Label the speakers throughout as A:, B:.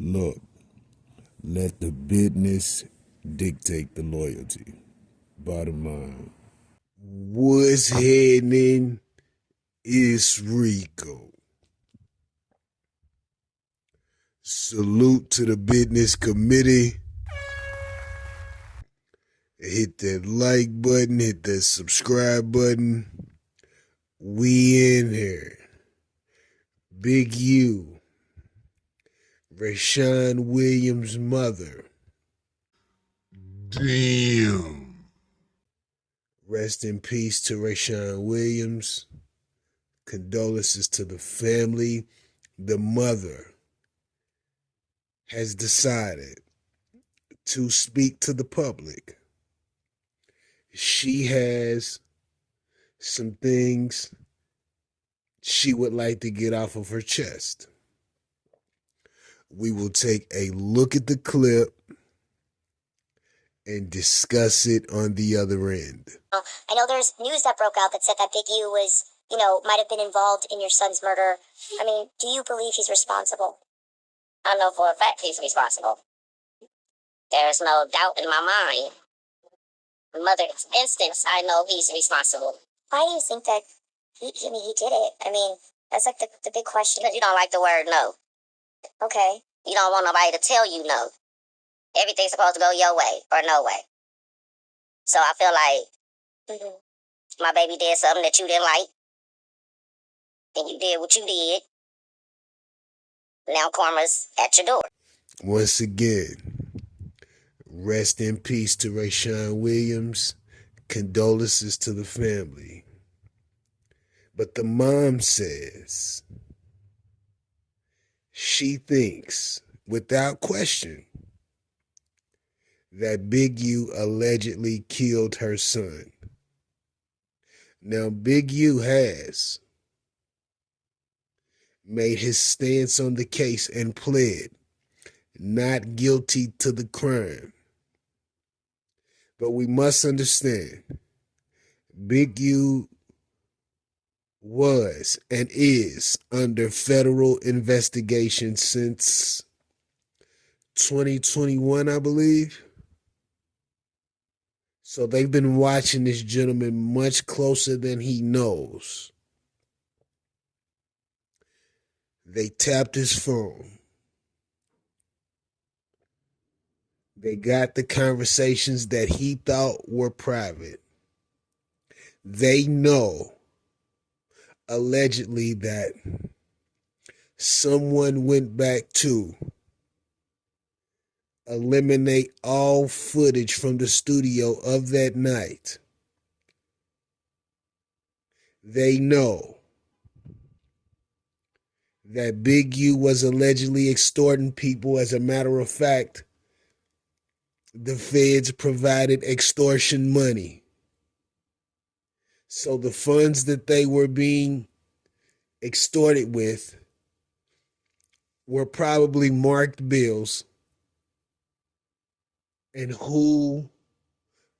A: Look, let the business dictate the loyalty. Bottom line. What's happening is Rico. Salute to the business committee. Hit that like button, hit that subscribe button. We in here. Big U. Rashawn Williams' mother. Damn. Rest in peace to Rashawn Williams. Condolences to the family. The mother has decided to speak to the public. She has some things she would like to get off of her chest. We will take a look at the clip and discuss it on the other end.
B: I know there's news that broke out that said that Big U was, might have been involved in your son's murder. I mean, do you believe he's responsible? I know for a fact he's responsible. There's no doubt in my mind. In mother's instance, I know he's responsible. Why do you think that he did it? I mean, that's like the big question. Because you don't like the word no. Okay. You don't want nobody to tell you no. Everything's supposed to go your way or no way. So I feel like my baby did something that you didn't like. And you did what you did. Now karma's at your door.
A: Once again, rest in peace to Rashawn Williams. Condolences to the family. But the mom says she thinks, without question, that Big U allegedly killed her son. Now, Big U has made his stance on the case and pled not guilty to the crime. But we must understand, Big U was and is under federal investigation since 2021, I believe. So they've been watching this gentleman much closer than he knows. They tapped his phone. They got the conversations that he thought were private. They know, allegedly, that someone went back to eliminate all footage from the studio of that night. They know that Big U was allegedly extorting people. As a matter of fact, the feds provided extortion money. So the funds that they were being extorted with were probably marked bills. And who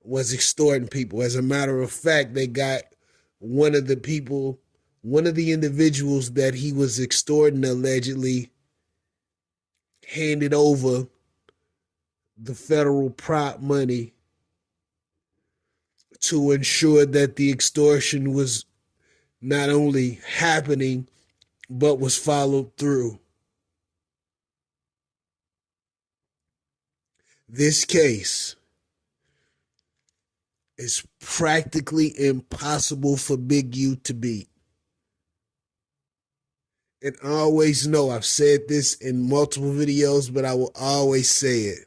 A: was extorting people? As a matter of fact, they got one of the individuals that he was extorting allegedly handed over the federal prop money to ensure that the extortion was not only happening, but was followed through. This case is practically impossible for Big U to beat. And I always know, I've said this in multiple videos, but I will always say it.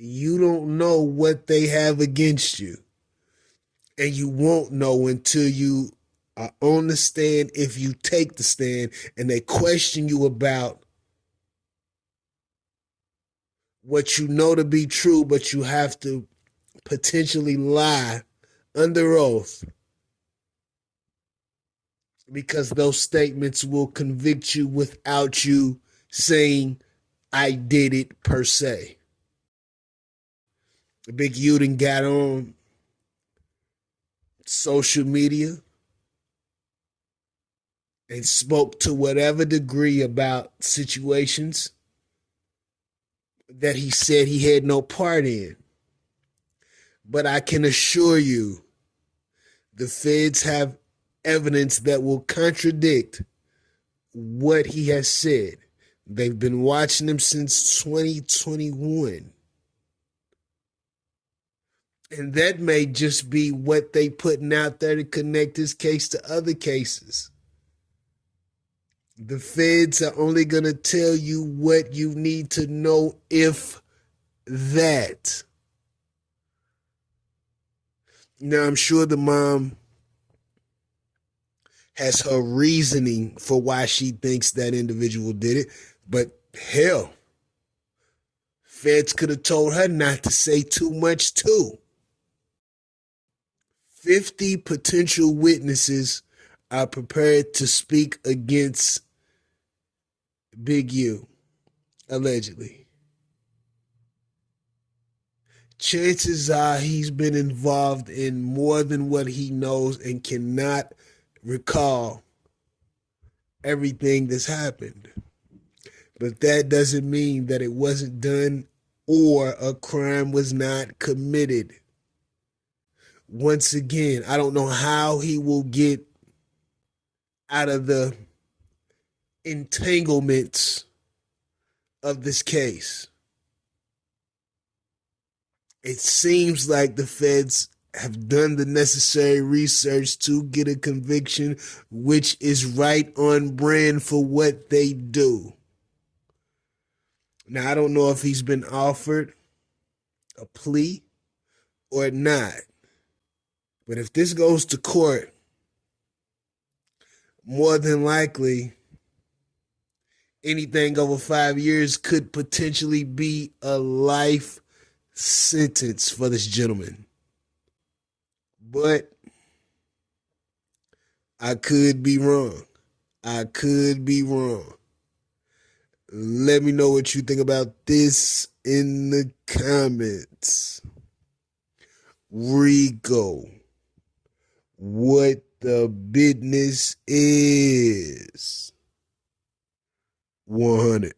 A: You don't know what they have against you. And you won't know until you are on the stand, if you take the stand and they question you about what you know to be true, but you have to potentially lie under oath, because those statements will convict you without you saying, I did it per se. Big U done got on social media and spoke to whatever degree about situations that he said he had no part in. But I can assure you, the feds have evidence that will contradict what he has said. They've been watching him since 2021. And that may just be what they putting out there to connect his case to other cases. The feds are only going to tell you what you need to know, if that. Now, I'm sure the mom has her reasoning for why she thinks that individual did it, but hell, feds could have told her not to say too much too. 50 potential witnesses are prepared to speak against Big U, allegedly. Chances are he's been involved in more than what he knows and cannot recall everything that's happened. But that doesn't mean that it wasn't done or a crime was not committed. Once again, I don't know how he will get out of the entanglements of this case. It seems like the feds have done the necessary research to get a conviction, which is right on brand for what they do. Now, I don't know if he's been offered a plea or not, but if this goes to court, more than likely, anything over 5 years could potentially be a life sentence for this gentleman. But I could be wrong. I could be wrong. Let me know what you think about this in the comments. Rico, what the business is. 100.